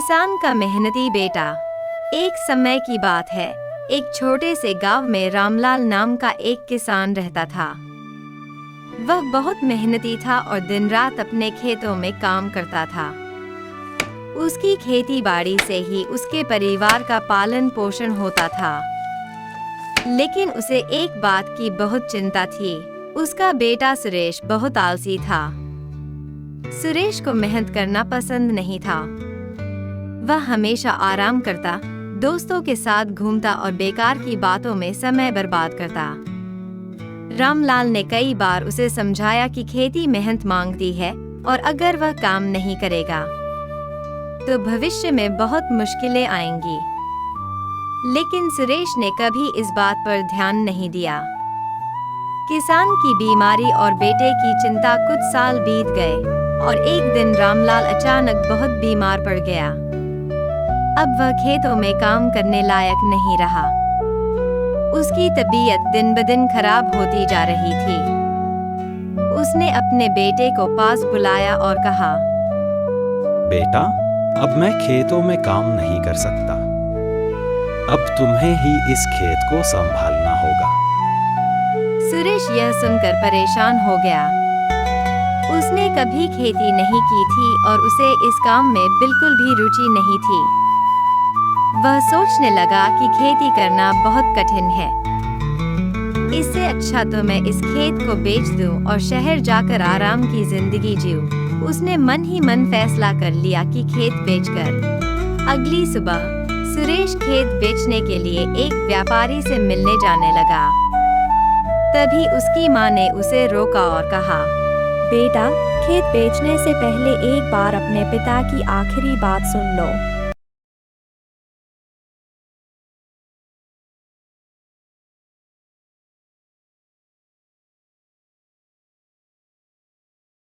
किसान का मेहनती बेटा। एक समय की बात है, एक छोटे से गांव में रामलाल नाम का एक किसान रहता था। वह बहुत मेहनती था और दिन रात अपने खेतों में काम करता था। उसकी खेती बाड़ी से ही उसके परिवार का पालन पोषण होता था। लेकिन उसे एक बात की बहुत चिंता थी। उसका बेटा सुरेश बहुत आलसी था। सुरेश को मेहनत करना पसंद नहीं था। वह हमेशा आराम करता, दोस्तों के साथ घूमता और बेकार की बातों में समय बर्बाद करता। रामलाल ने कई बार उसे समझाया कि खेती मेहनत मांगती है और अगर वह काम नहीं करेगा तो भविष्य में बहुत मुश्किलें आएंगी। लेकिन सुरेश ने कभी इस बात पर ध्यान नहीं दिया। किसान की बीमारी और बेटे की चिंता कुछ साल बीत गए और एक दिन रामलाल अचानक बहुत बीमार पड़ गया। अब वह खेतों में काम करने लायक नहीं रहा। उसकी तबीयत दिन ब दिन खराब होती जा रही थी। उसने अपने बेटे को पास बुलाया और कहा, बेटा, अब मैं खेतों में काम नहीं कर सकता। अब तुम्हें ही इस खेत को संभालना होगा। सुरेश यह सुनकर परेशान हो गया। उसने कभी खेती नहीं की थी और उसे इस काम में बिल्कुल भी रुचि नहीं थी। वह सोचने लगा कि खेती करना बहुत कठिन है। इससे अच्छा तो मैं इस खेत को बेच दूं और शहर जाकर आराम की जिंदगी जीऊं। उसने मन ही मन फैसला कर लिया कि खेत बेचकर। अगली सुबह सुरेश खेत बेचने के लिए एक व्यापारी से मिलने जाने लगा। तभी उसकी माँ ने उसे रोका और कहा, बेटा, खेत बेचने से पहले एक बार अपने पिता की आखिरी बात सुन लो।